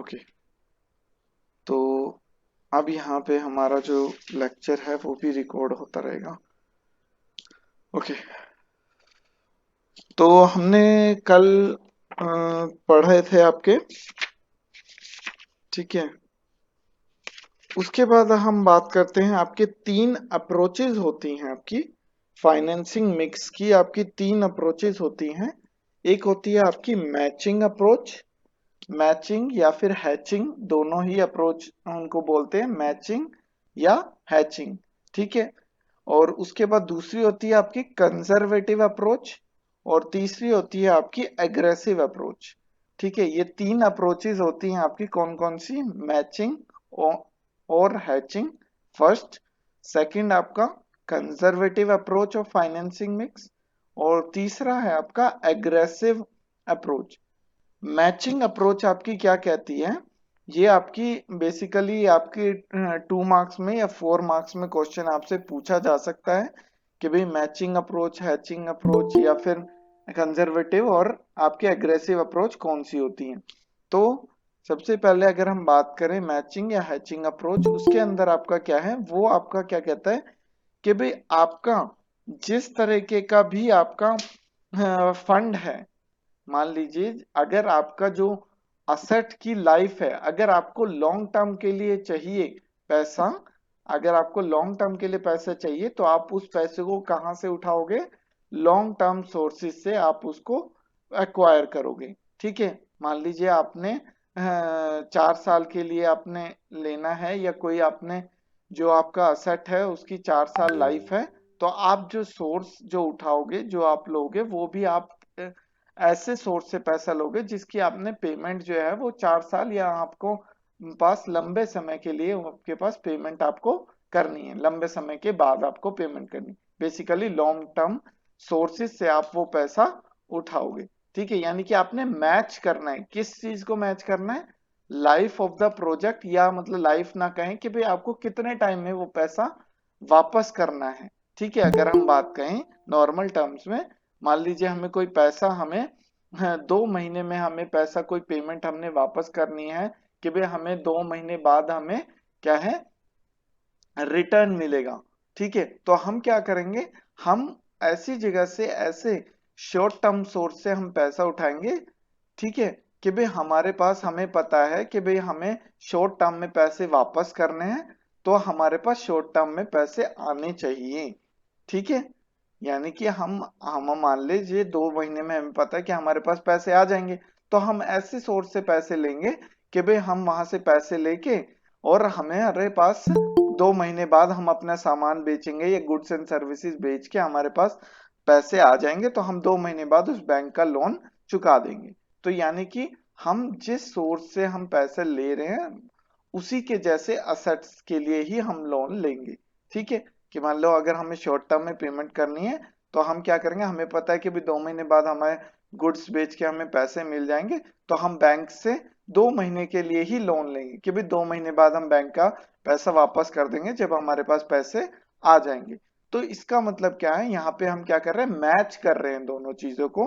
Okay, तो अब यहाँ पे हमारा जो लेक्चर है वो भी रिकॉर्ड होता रहेगा। ओके, तो हमने कल पढ़े थे आपके, ठीक है। उसके बाद हम बात करते हैं, आपके तीन अप्रोचेज होती हैं आपकी फाइनेंसिंग मिक्स की। आपकी तीन अप्रोचेज होती हैं। एक होती है आपकी मैचिंग अप्रोच, मैचिंग या फिर हैचिंग, दोनों ही अप्रोच उनको बोलते हैं, मैचिंग या हैचिंग, ठीक है। और उसके बाद दूसरी होती है आपकी कंजर्वेटिव अप्रोच, और तीसरी होती है आपकी एग्रेसिव अप्रोच, ठीक है। ये तीन अप्रोचेज होती हैं आपकी, कौन कौन सी, मैचिंग और हैचिंग फर्स्ट, सेकंड आपका conservative approach of financing mix, और तीसरा है आपका एग्रेसिव अप्रोच। मैचिंग अप्रोच आपकी क्या कहती है, ये आपकी बेसिकली आपकी 2 मार्क्स में या 4 मार्क्स में क्वेश्चन आपसे पूछा जा सकता है कि भाई मैचिंग अप्रोच, हैचिंग अप्रोच या फिर कंजर्वेटिव और आपके एग्रेसिव अप्रोच कौन सी होती है। तो सबसे पहले अगर हम बात करें मैचिंग या हैचिंग अप्रोच, उसके अंदर आपका क्या है, वो आपका क्या कहता है कि भाई आपका जिस तरीके का भी आपका फंड है, मान लीजिए अगर आपका जो असेट की लाइफ है, अगर आपको लॉन्ग टर्म के लिए चाहिए पैसा, अगर आपको लॉन्ग टर्म के लिए पैसा चाहिए तो आप उस पैसे को कहां से उठाओगे, लॉन्ग टर्म सोर्सेज से आप उसको एक्वायर करोगे, ठीक है। मान लीजिए आपने 4 साल के लिए आपने लेना है, या कोई आपने जो आपका असेट है उसकी 4 साल लाइफ है, तो आप जो सोर्स जो उठाओगे, जो आप लोगे, वो भी आप ऐसे सोर्स से पैसा लोगे जिसकी आपने पेमेंट जो है वो 4 साल या आपको पास लंबे समय के लिए आपके पास पेमेंट आपको करनी है, लंबे समय के बाद आपको पेमेंट करनी, बेसिकली लॉन्ग टर्म सोर्सेज से आप वो पैसा उठाओगे, ठीक है। यानी कि आपने मैच करना है, किस चीज को मैच करना है, लाइफ ऑफ द प्रोजेक्ट, या मतलब लाइफ ना कहें कि भाई आपको कितने टाइम में वो पैसा वापस करना है, ठीक है। अगर हम बात कहें नॉर्मल टर्म्स में, मान लीजिए हमें कोई पैसा, हमें 2 महीने में हमें पैसा कोई पेमेंट हमने वापस करनी है, कि भाई हमें 2 महीने बाद हमें क्या है, रिटर्न मिलेगा, ठीक है। तो हम क्या करेंगे, हम ऐसी जगह से, ऐसे शॉर्ट टर्म सोर्स से हम पैसा उठाएंगे, ठीक है, कि भाई हमारे पास, हमें पता है कि भाई हमें शॉर्ट टर्म में पैसे वापस करने हैं, तो हमारे पास शॉर्ट टर्म में पैसे आने चाहिए, ठीक है। यानी कि हम मान लीजिए 2 महीने में हमें पता है कि हमारे पास पैसे आ जाएंगे, तो हम ऐसे सोर्स से पैसे लेंगे कि भाई हम वहां से पैसे लेके, और हमारे पास 2 महीने बाद हम अपना सामान बेचेंगे या गुड्स एंड सर्विसेज बेच के हमारे पास पैसे आ जाएंगे, तो हम 2 महीने बाद उस बैंक का लोन चुका देंगे। तो यानी कि हम जिस सोर्स से हम पैसे ले रहे हैं उसी के जैसे असेट्स के लिए ही हम लोन लेंगे, ठीक है। कि मान लो अगर हमें शॉर्ट टर्म में पेमेंट करनी है, तो हम क्या करेंगे, हमें पता है कि भी 2 महीने बाद हमें गुड्स बेच के हमें पैसे मिल जाएंगे, तो हम बैंक से 2 महीने के लिए ही लोन लेंगे, कि भी 2 महीने बाद हम बैंक का पैसा वापस कर देंगे जब हमारे पास पैसे आ जाएंगे। तो इसका मतलब क्या है, यहाँ पे हम क्या कर रहे हैं, मैच कर रहे हैं दोनों चीजों को,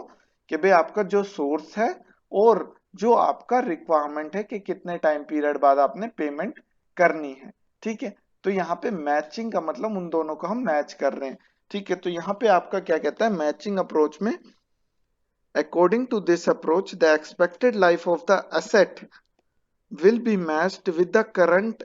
कि भाई आपका जो सोर्स है और जो आपका रिक्वायरमेंट है कि कितने टाइम पीरियड बाद आपने पेमेंट करनी है, ठीक है। तो यहाँ पे मैचिंग का मतलब उन दोनों को हम मैच कर रहे हैं, ठीक है। तो यहाँ पे आपका क्या कहता है, मैचिंग अप्रोच में, according to this approach the expected life of the asset will be matched with the current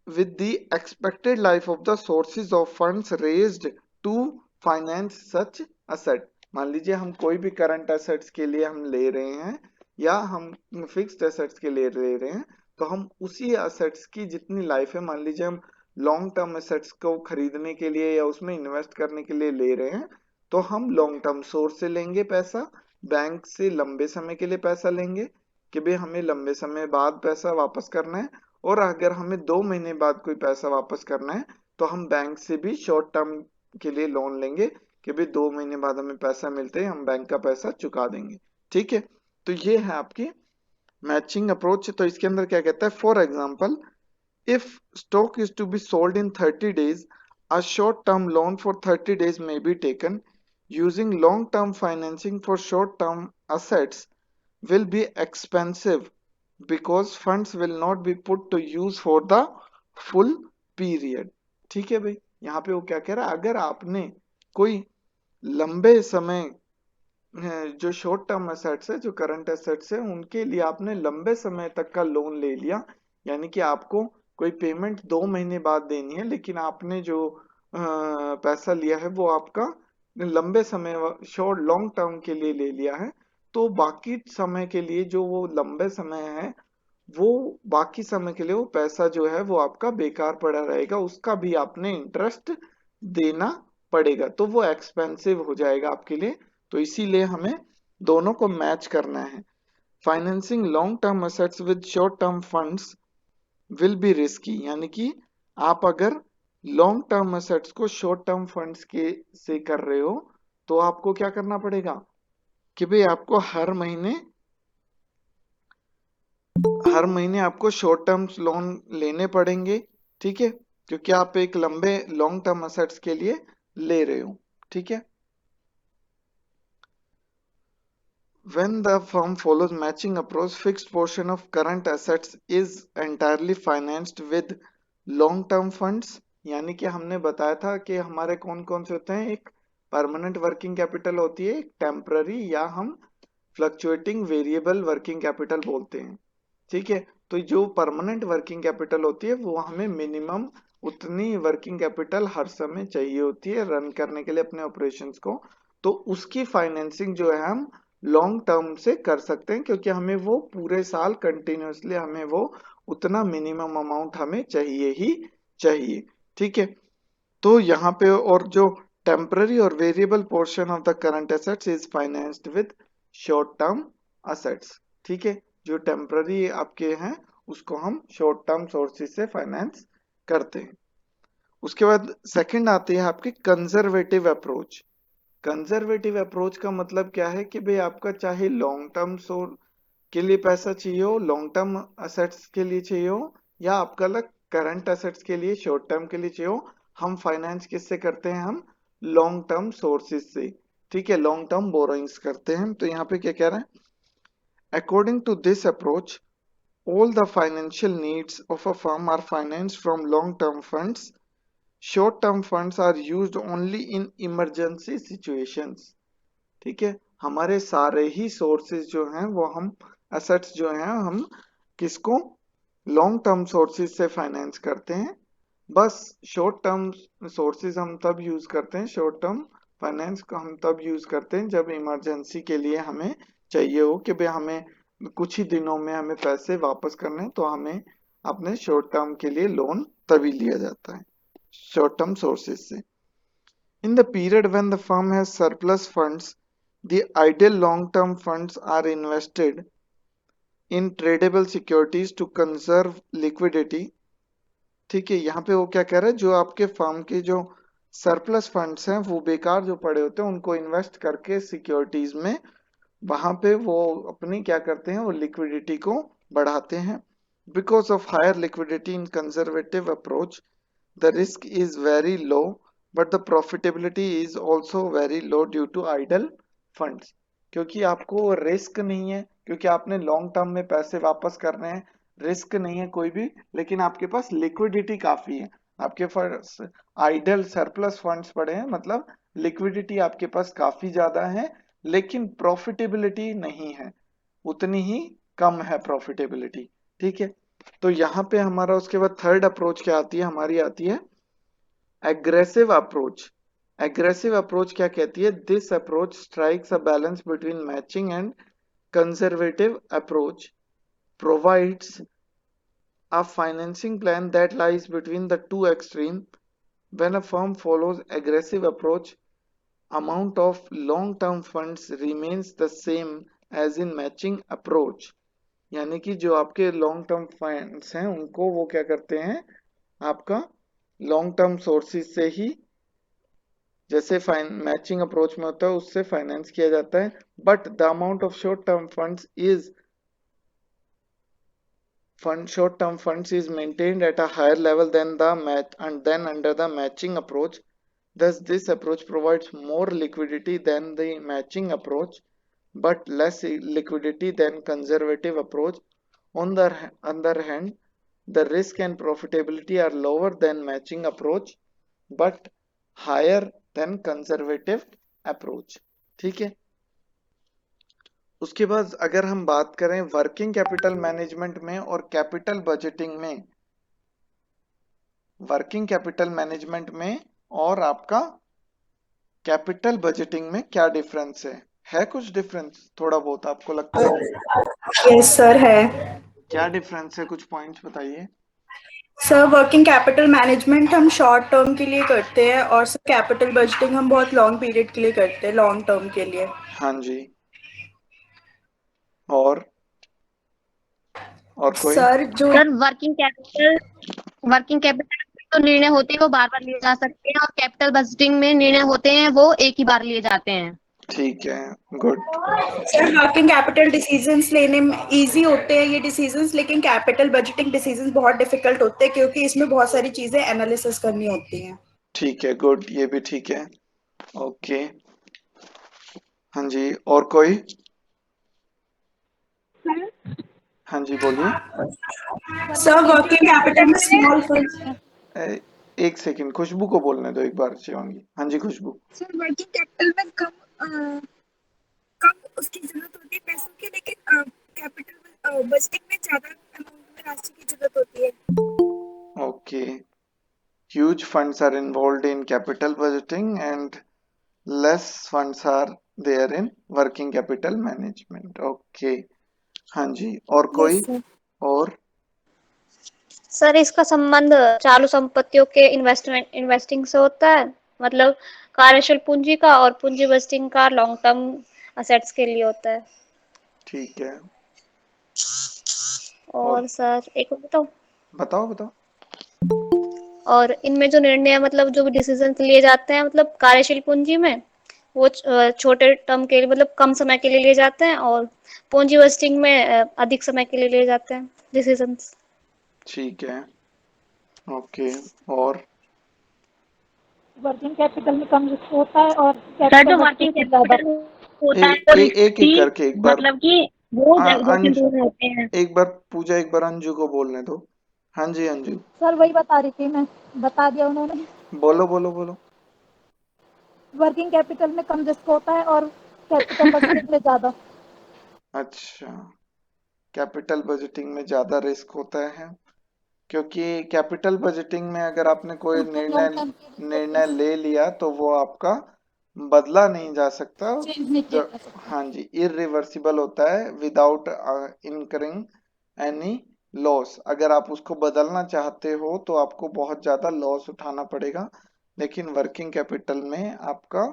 with the expected life of the sources of funds raised to finance such asset। मान लीजिए हम कोई भी current assets के लिए हम ले रहे हैं, या हम फिक्स्ड एसेट्स के लिए ले रहे हैं, तो हम उसी एसेट्स की जितनी लाइफ है, मान लीजिए हम लॉन्ग टर्म एसेट्स को खरीदने के लिए या उसमें इन्वेस्ट करने के लिए ले रहे हैं, तो हम लॉन्ग टर्म सोर्स से लेंगे पैसा, बैंक से लंबे समय के लिए पैसा लेंगे, कि भाई हमें लंबे समय बाद पैसा वापस करना है। और अगर हमें 2 महीने बाद कोई पैसा वापस करना है, तो हम बैंक से भी शॉर्ट टर्म के लिए लोन लेंगे, कि भाई 2 महीने बाद हमें पैसा मिलते ही हम बैंक का पैसा चुका देंगे, ठीक है। तो ये है आपकी मैचिंग अप्रोच। तो इसके अंदर क्या कहता है, for example if stock is to be sold in 30 days, a short term loan for 30 days may be taken using long term financing for short term assets will be expensive because funds will not be put to use for the full period। ठीक है भाई, यहाँ पे वो क्या कह रहा है, अगर आपने कोई लंबे समय जो शॉर्ट टर्म एसेट्स है, जो करंट एसेट्स है, उनके लिए आपने लंबे समय तक का लोन ले लिया, यानी कि आपको कोई पेमेंट 2 महीने बाद देनी है, लेकिन आपने जो पैसा लिया है वो आपका लंबे समय, शॉर्ट लॉन्ग टर्म के लिए ले लिया है, तो बाकी समय के लिए जो वो लंबे समय है, वो बाकी समय के लिए वो पैसा जो है वो आपका बेकार पड़ा रहेगा, उसका भी आपने इंटरेस्ट देना पड़ेगा, तो वो एक्सपेंसिव हो जाएगा आपके लिए। तो इसीलिए हमें दोनों को मैच करना है। Financing long term assets with short term funds will be risky, यानी कि आप अगर लॉन्ग टर्म एसेट्स को शॉर्ट टर्म फंड्स के से कर रहे हो, तो आपको क्या करना पड़ेगा कि भाई आपको हर महीने आपको शॉर्ट टर्म लोन लेने पड़ेंगे। ठीक है, क्योंकि आप एक लंबे लॉन्ग टर्म एसेट्स के लिए ले रहे हो। ठीक है, when the firm follows matching approach, fixed portion of current assets is entirely financed with long term funds। यानी कि हमने बताया था कि हमारे कौन कौन से होते हैं, एक परमानेंट वर्किंग कैपिटल होती है, एक टेम्पररी या हम फ्लक्चुएटिंग वेरिएबल वर्किंग कैपिटल बोलते हैं। ठीक है, तो जो परमानेंट वर्किंग कैपिटल होती है वो हमें मिनिमम उतनी वर्किंग कैपिटल हर समय चाहिए होती है रन करने के लिए अपने ऑपरेशंस को, तो उसकी फाइनेंसिंग जो है हम लॉन्ग टर्म से कर सकते हैं, क्योंकि हमें वो पूरे साल कंटिन्यूअसली हमें वो उतना मिनिमम अमाउंट हमें चाहिए ही चाहिए। ठीक है, तो यहाँ पे और जो टेम्पररी और variable portion of the current assets is financed with short term assets. ठीक है, जो टेम्पररी आपके हैं उसको हम शॉर्ट टर्म सोर्सेज से फाइनेंस करते हैं। उसके बाद सेकंड आती है आपकी कंजर्वेटिव अप्रोच। कंजर्वेटिव अप्रोच का मतलब क्या है कि भाई आपका चाहे लॉन्ग टर्म सोर्स के लिए पैसा चाहिए हो, लॉन्ग टर्म असेट्स के लिए चाहिए हो, या आपका अलग करंट असेट्स के लिए शॉर्ट टर्म के लिए चाहिए हो, हम फाइनेंस किससे करते हैं, हम लॉन्ग टर्म सोर्सेज से। ठीक है, लॉन्ग टर्म बोरोइंग्स करते हैं। तो यहाँ पे क्या कह रहा है, according to this approach all the financial needs of a firm are financed from long term funds। short term funds are used only in emergency situations। ठीक है, हमारे सारे ही सोर्सेज जो हैं वो हम असेट्स जो हैं हम किसको लॉन्ग टर्म सोर्सेज से फाइनेंस करते हैं। बस शॉर्ट टर्म सोर्सेज हम तब यूज करते हैं, शॉर्ट टर्म फाइनेंस को हम तब यूज करते हैं जब इमरजेंसी के लिए हमें चाहिए हो कि भाई हमें कुछ ही दिनों में हमें पैसे वापस करने हैं, तो हमें अपने शॉर्ट टर्म के लिए लोन तभी लिया जाता है शॉर्ट टर्म सोर्सेज से। In the period when the firm has surplus funds, the ideal long-term funds are invested in tradable securities to conserve liquidity। ठीक है, यहाँ पे वो क्या कह रहा है, जो आपके फर्म के जो सरप्लस फंड्स हैं वो बेकार जो पड़े होते हैं उनको इन्वेस्ट करके सिक्योरिटीज में, वहां पे वो अपनी क्या करते हैं, वो लिक्विडिटी को बढ़ाते हैं। Because of higher liquidity in conservative approach the risk is very low but the profitability is also very low due to idle funds। क्योंकि आपको रिस्क नहीं है, क्योंकि आपने लॉन्ग टर्म में पैसे वापस करने हैं, रिस्क नहीं है कोई भी, लेकिन आपके पास लिक्विडिटी काफी है, आपके पास आइडल सरप्लस फंड्स पड़े हैं, मतलब लिक्विडिटी आपके पास काफी ज्यादा है, लेकिन प्रॉफिटेबिलिटी नहीं है, उतनी ही कम है प्रॉफिटेबिलिटी। ठीक है, तो यहाँ पे हमारा उसके बाद थर्ड अप्रोच क्या आती है, हमारी आती है एग्रेसिव अप्रोच। एग्रेसिव अप्रोच क्या कहती है, this approach strikes a balance between matching and conservative approach, provides a financing plan that lies between the two extremes। when a firm follows aggressive approach, amount of long term funds remains the same as in matching approach। यानी कि जो आपके long term funds हैं उनको वो क्या करते हैं, आपका लॉन्ग टर्म सोर्सेज से ही, जैसे मैचिंग अप्रोच में होता है उससे फाइनेंस किया जाता है, but the amount of short term funds is maintained at a higher level than the match and then under the matching approach। thus this approach provides more liquidity than the matching approach but less liquidity than conservative approach। On the other hand, the risk and profitability are lower than matching approach but higher than conservative approach. ठीक है। उसके बाद अगर हम बात करें working capital management में और कैपिटल बजटिंग में, वर्किंग कैपिटल मैनेजमेंट में और आपका कैपिटल बजटिंग में क्या डिफरेंस है कुछ डिफरेंस थोड़ा बहुत आपको लगता है? यस सर है। क्या डिफरेंस है, कुछ पॉइंट्स बताइए। सर वर्किंग कैपिटल मैनेजमेंट हम शॉर्ट टर्म के लिए करते हैं और सर कैपिटल बजटिंग हम बहुत लॉन्ग पीरियड के लिए करते हैं, लॉन्ग टर्म के लिए। हाँ जी। और कोई? सर जो सर वर्किंग कैपिटल तो निर्णय होते हैं वो बार बार लिए जा सकते हैं, और कैपिटल बजटिंग में निर्णय होते हैं वो एक ही बार लिए जाते हैं। ठीक है, good. Sir working capital decisions लेने में इजी होते हैं ये डिसीजंस, लेकिन कैपिटल बजटिंग डिसीजंस बहुत डिफिकल्ट होते हैं क्योंकि इसमें बहुत सारी चीजें एनालिसिस करनी होती हैं। ठीक है, गुड, ये भी ठीक है। ओके, हाँ जी, और कोई? हाँ जी, बोलिए। सर वर्किंग कैपिटल में स्मॉल फंड्स। एक सेकंड, खुशबू को बोलने दो एक बार, शिवांगी। हाँ जी, खुशबू। सर वर्किंग कैपिटल में कम उसकी जरूरत होती है पैसों की, लेकिन कैपिटल बजटिंग में ज्यादा अमाउंट में राशि की जरूरत होती है। Okay, huge funds are involved in capital budgeting and less funds are there in working capital management. Okay, हाँ जी, और कोई? Yes, sir. और सर इसका संबंध चालू संपत्तियों के इन्वेस्टिंग से होता है, मतलब कार्यशील पूंजी का, और पूंजी बजटिंग का लॉन्ग टर्म असेट्स के लिए होता है। ठीक है, और सर एक और बताओ। बताओ बताओ। और इनमें जो निर्णय मतलब जो भी डिसीजन लिए जाते हैं मतलब कार्यशील पूंजी में, वो छोटे टर्म के लिए मतलब कम समय के लिए लिए जाते हैं, और पूंजी बजटिंग में अधिक समय के लिए लिए जाते हैं डिसीजंस। ठीक है, ओके, और वर्किंग कैपिटल में कम रिस्क होता है और सर जो कैपिटल वर्किंग बजटिंग में ज्यादा। कैपिटल होता है एक वो एक एक एक रिस्की, करके एक बार। मतलब कि वो जोखिम अंज दूर रहते हैं। एक बार पूजा, एक बार अंजू को बोलने दो। हाँ जी, अंजू, सर वही बता रही थी मैं, बता दिया उन्होंने। बोलो बोलो बोलो। वर्किंग कैपिटल में कम रिस्क होता है और कैपिटल बजटिंग में ज्यादा। अच्छा, कैपिटल बजटिंग में ज्यादा रिस्क होता है क्योंकि कैपिटल बजटिंग में अगर आपने कोई लॉन्ग टर्म के निर्णय लिए ले लिया तो वो आपका बदला नहीं जा सकता। चेंज नहीं किया जो जा सकता। हाँ जी, इरिवर्सिबल होता है विदाउट इनकरिंग एनी लॉस। अगर आप उसको बदलना चाहते हो तो आपको बहुत ज्यादा लॉस उठाना पड़ेगा, लेकिन वर्किंग कैपिटल में आपका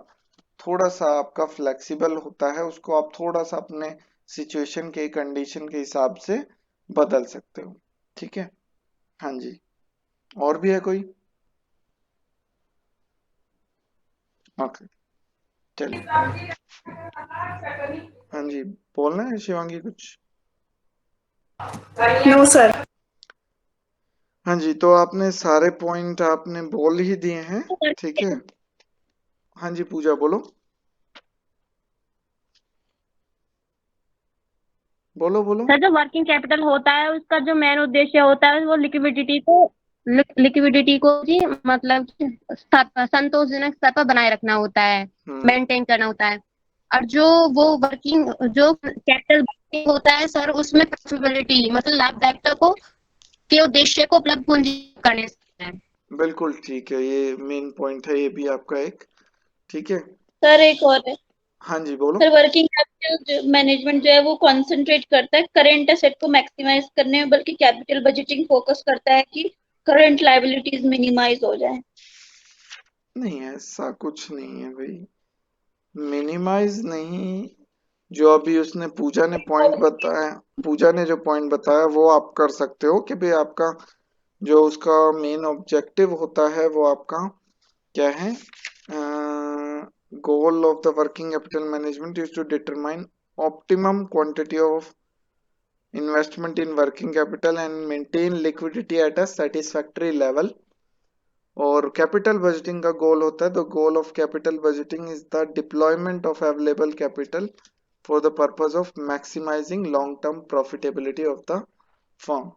थोड़ा सा आपका फ्लेक्सिबल होता है, उसको आप थोड़ा सा अपने सिचुएशन के कंडीशन के हिसाब से बदल सकते हो। ठीक है, हाँ जी, और भी है कोई? ओके, चलिए। हाँ जी, बोलना है शिवांगी कुछ? No sir. हाँ जी, तो आपने सारे पॉइंट आपने बोल ही दिए हैं। ठीक है, हाँ जी, पूजा बोलो बोलो बोलो। सर जो वर्किंग कैपिटल होता है उसका जो मेन उद्देश्य होता है वो लिक्विडिटी को जी मतलब कि संतोषजनक स्तर पर बनाए रखना होता है, मेंटेन करना होता है। और जो कैपिटल होता है सर उसमें प्रॉफिटेबिलिटी मतलब लाभदायकता को के उद्देश्य को उपलब्ध पूंजी करने से है। बिल्कुल ठीक है, ये मेन पॉइंट है, ये भी आपका एक। ठीक है, सर एक और है। हाँ जी, बोलो। सर वर्किंग कैपिटल मैनेजमेंट जो है वो कंसंट्रेट करता है करंट एसेट को मैक्सिमाइज करने में, बल्कि कैपिटल बजटिंग फोकस करता है कि करंट लायबिलिटीज मिनिमाइज हो जाए। नहीं, ऐसा कुछ नहीं है भाई, मिनिमाइज नहीं। जो अभी उसने पूजा ने जो पॉइंट बताया वो आप कर सकते हो कि भाई आपका जो उसका मेन ऑब्जेक्टिव होता है वो आपका क्या है? Goal of the working capital management is to determine optimum quantity of investment in working capital and maintain liquidity at a satisfactory level। और कैपिटल बजटिंग का गोल होता है, the goal of capital budgeting is the deployment of available capital for the purpose of maximising long term profitability of the firm,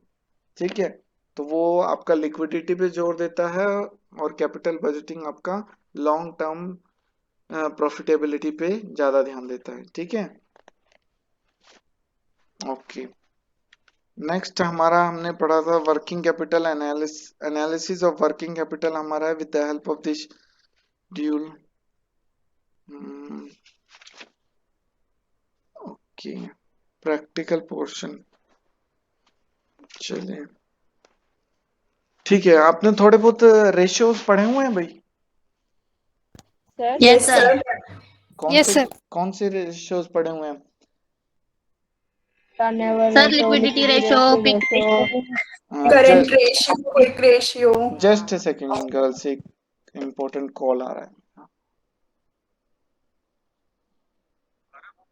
ठीक है। तो वो आपका liquidity पे जोर देता है और कैपिटल बजटिंग आपका लॉन्ग टर्म प्रॉफिटेबिलिटी पे ज्यादा ध्यान देता है, ठीक है। ओके, नेक्स्ट हमारा हमने पढ़ा था working capital analysis of working capital हमारा है with the help of this dual. Okay, practical portion, चलिए ठीक है। आपने थोड़े बहुत रेशियोज पढ़े हुए हैं भाई? Sir yes sir. कौन से रेशियोज पढ़े हुए हैं? Sir liquidity ratio, quick ratio. Current ratio, quick ratio. Just a second girls, एक इम्पोर्टेंट कॉल आ रहा है।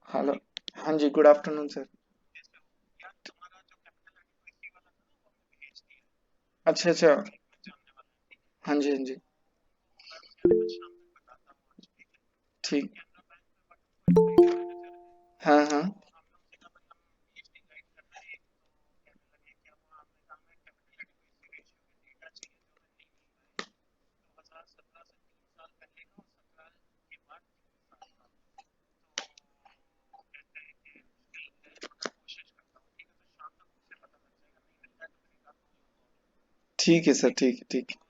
हेलो, हाँ जी, गुड आफ्टरनून सर। अच्छा अच्छा, हाँ जी हाँ जी, ठीक, हाँ हाँ, ठीक है सर, ठीक है ठीक है।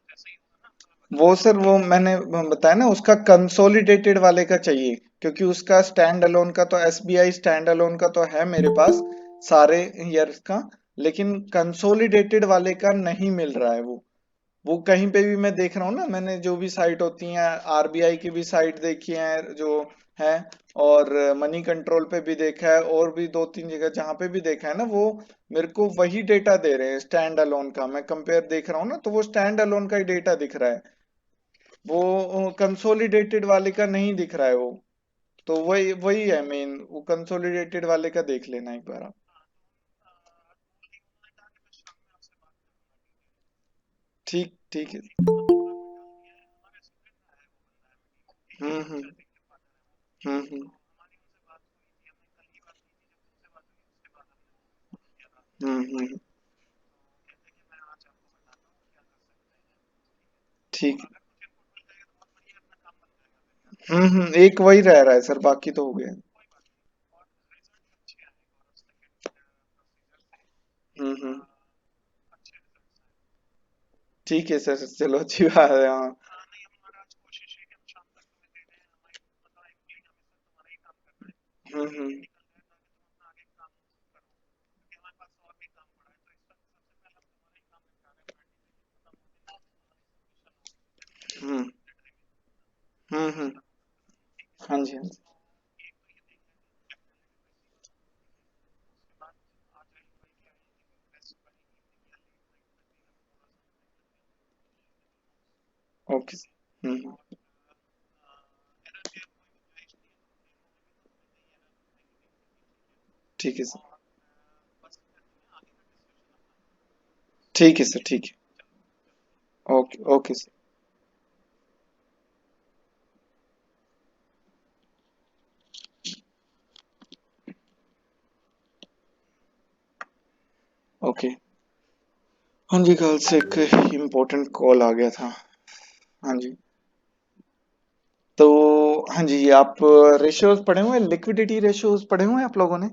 वो सर वो मैंने बताया ना, उसका कंसोलिडेटेड वाले का चाहिए, क्योंकि उसका स्टैंड अलोन का तो एसबीआई स्टैंड अलोन का तो है मेरे पास सारे ईयर्स का, लेकिन कंसोलिडेटेड वाले का नहीं मिल रहा है। वो कहीं पे भी मैं देख रहा हूँ ना, मैंने जो भी साइट होती हैं, आरबीआई की भी साइट देखी है जो है, और मनी कंट्रोल पे भी देखा है, और भी दो तीन जगह जहां पे भी देखा है ना, वो मेरे को वही डेटा दे रहे हैं स्टैंड अलोन का। मैं कंपेयर देख रहा हूँ ना, तो वो स्टैंड अलोन का ही डेटा दिख रहा है, वो कंसोलिडेटेड वाले का नहीं दिख रहा है वो। तो वही वही है मेन, वो कंसोलिडेटेड वाले का देख लेना एक बार आप। ठीक ठीक है। हम्म, हम्म, हम्म, ठीक, एक वही रह रहा है सर, बाकी तो हो गया। हम्म, ठीक है सर, चलो अच्छी बात है, हाँ। हम्म, हम्म, हम्म, हाँ जी हाँ जी, ओके सर, ठीक है सर, ठीक है सर, ठीक है, ओके ओके सर, ओके। हाँ जी गर्ल्स, एक इम्पोर्टेंट कॉल आ गया था। हाँ जी, तो हाँ जी, आप रेशियोज पढ़े हुए हैं, लिक्विडिटी रेशियोज पढ़े हुए हैं आप लोगों ने?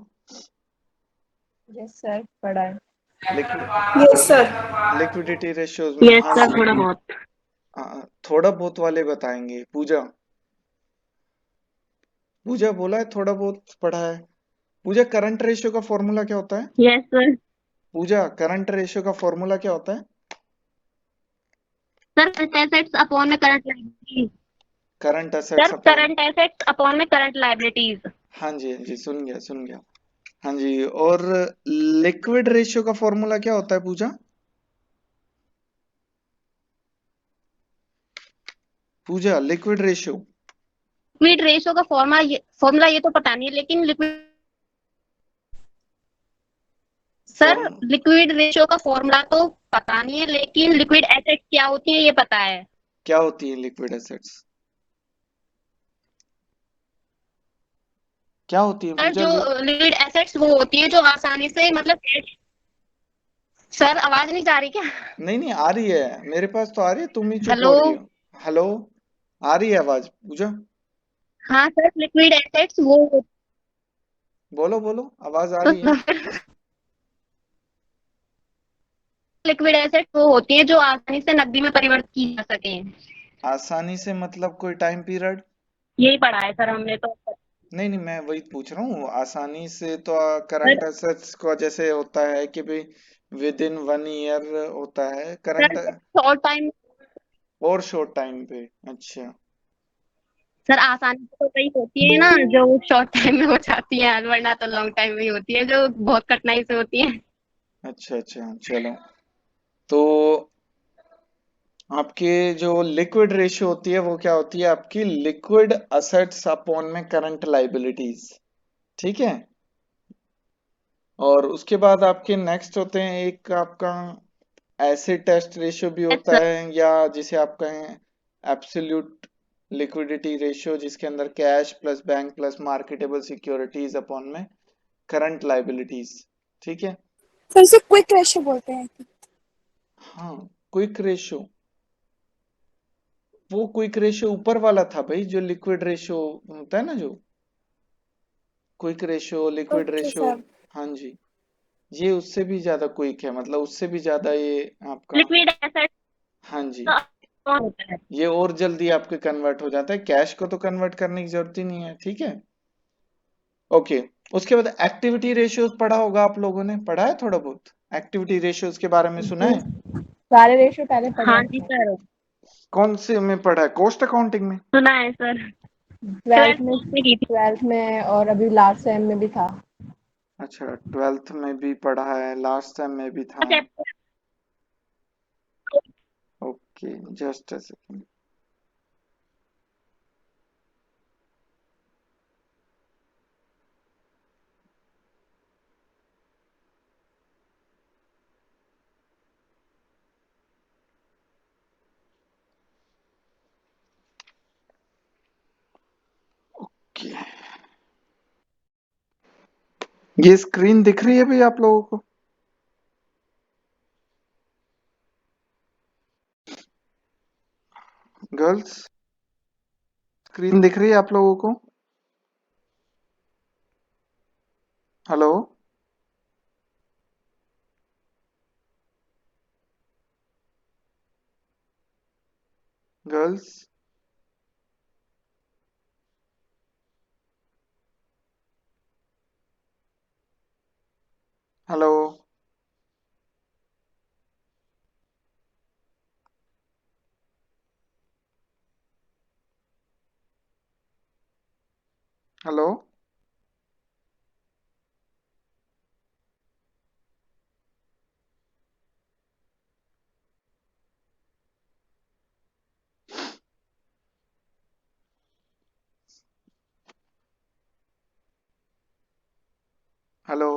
यस सर पढ़ा है। Liquid yes sir. Liquidity ratios में, यस हाँ सर जी, थोड़ा बहुत। थोड़ा बहुत वाले बताएंगे। पूजा, पूजा बोला है थोड़ा बहुत पढ़ा है। पूजा, करंट रेशियो का फॉर्मूला क्या होता है? Yes sir. Pooja, current ratio का फॉर्मूला क्या होता है? सर करंट एसेट्स अपॉन में current liabilities. Current sir assets upon, current assets upon में करंट लायबिलिटीज। हाँ जी हाँ जी, सुन गया सुन गया। हाँ जी, और लिक्विड रेशियो का फॉर्मूला क्या होता है पूजा? पूजा, लिक्विड रेशियो, लिक्विड रेशियो का फॉर्मूला ये तो पता नहीं है, लेकिन liquid sir form liquid ratio का फॉर्मूला तो पता नहीं है, लेकिन लिक्विड एसेट्स क्या होती है ये पता है। क्या होती है लिक्विड एसेट्स? क्या होती है सर पूजा? जो लिक्विड एसेट्स वो होती है जो आसानी से मतलब सर आवाज नहीं जा रही क्या? नहीं नहीं, आ रही है, मेरे पास तो आ रही है, तुम ही चुप हो हेलो। रही हो। हेलो, आ रही है आवाज पूजा? हाँ सर, लिक्विड एसेट्स वो बोलो बोलो, आवाज आ तो रही है। लिक्विड एसेट वो होती है जो आसानी से नकदी में परिवर्तित की जा सके। आसानी से मतलब कोई टाइम पीरियड? यही पढ़ा है सर हमने तो। नहीं नहीं, मैं वही पूछ रहा हूँ, आसानी से तो सर करंट एसेट्स का जैसे होता है कि भाई विद इन 1 ईयर होता है करंट, सर शॉर्ट टाइम। और शॉर्ट टाइम पे। अच्छा सर आसानी से तो वही होती है ना जो शॉर्ट टाइम में हो जाती है, वरना तो लॉन्ग टाइम में ही होती है जो बहुत कठिनाई से होती है। अच्छा अच्छा, चलो। तो आपके जो लिक्विड रेशियो होती है वो क्या होती है? आपकी लिक्विड असेट्स अपॉन में करंट लाइबिलिटीज, ठीक है। और उसके बाद आपके नेक्स्ट होते हैं, एक आपका एसिड टेस्ट रेशियो भी यस होता सर। है, या जिसे आप कहें एब्सोल्यूट लिक्विडिटी रेशियो, जिसके अंदर cash plus bank plus marketable securities upon में करंट लाइबिलिटीज, ठीक है। सर इसे क्विक रेशियो बोलते हैं। हाँ, क्विक रेशियो, वो क्विक रेशियो ऊपर वाला था भाई, जो लिक्विड रेशियो होता है ना, जो quick ratio liquid okay ratio. Sir. हाँ जी, ये उससे भी ज्यादा क्विक है, मतलब उससे भी ज्यादा ये आपका। लिक्विड एसेट हाँ जी, का कौन होता है? ये और जल्दी आपके कन्वर्ट हो जाता है, कैश को तो कन्वर्ट करने की जरूरत ही नहीं है, ठीक है। ओके, उसके बाद एक्टिविटी रेशियोज पढ़ा होगा, आप लोगों ने पढ़ा है थोड़ा बहुत? एक्टिविटी रेशियोज के बारे में सुना जी, है? सारे रेशियो पहले पढ़ हाँ जी रखे हैं। सर, कौन से में पढ़ा है? कॉस्ट अकाउंटिंग में? सुना है सर। ट्वेल्थ ट्वेल्थ में में की थी। ट्वेल्थ में और अभी लास्ट सेम में भी था। अच्छा, ट्वेल्थ में भी पढ़ा है, लास्ट टाइम में भी था। Chapter. Okay, just a second. Okay, ये स्क्रीन दिख रही है भाई आप लोगों को? गर्ल्स, स्क्रीन दिख रही है आप लोगों को? Hello girls, hello hello. Hello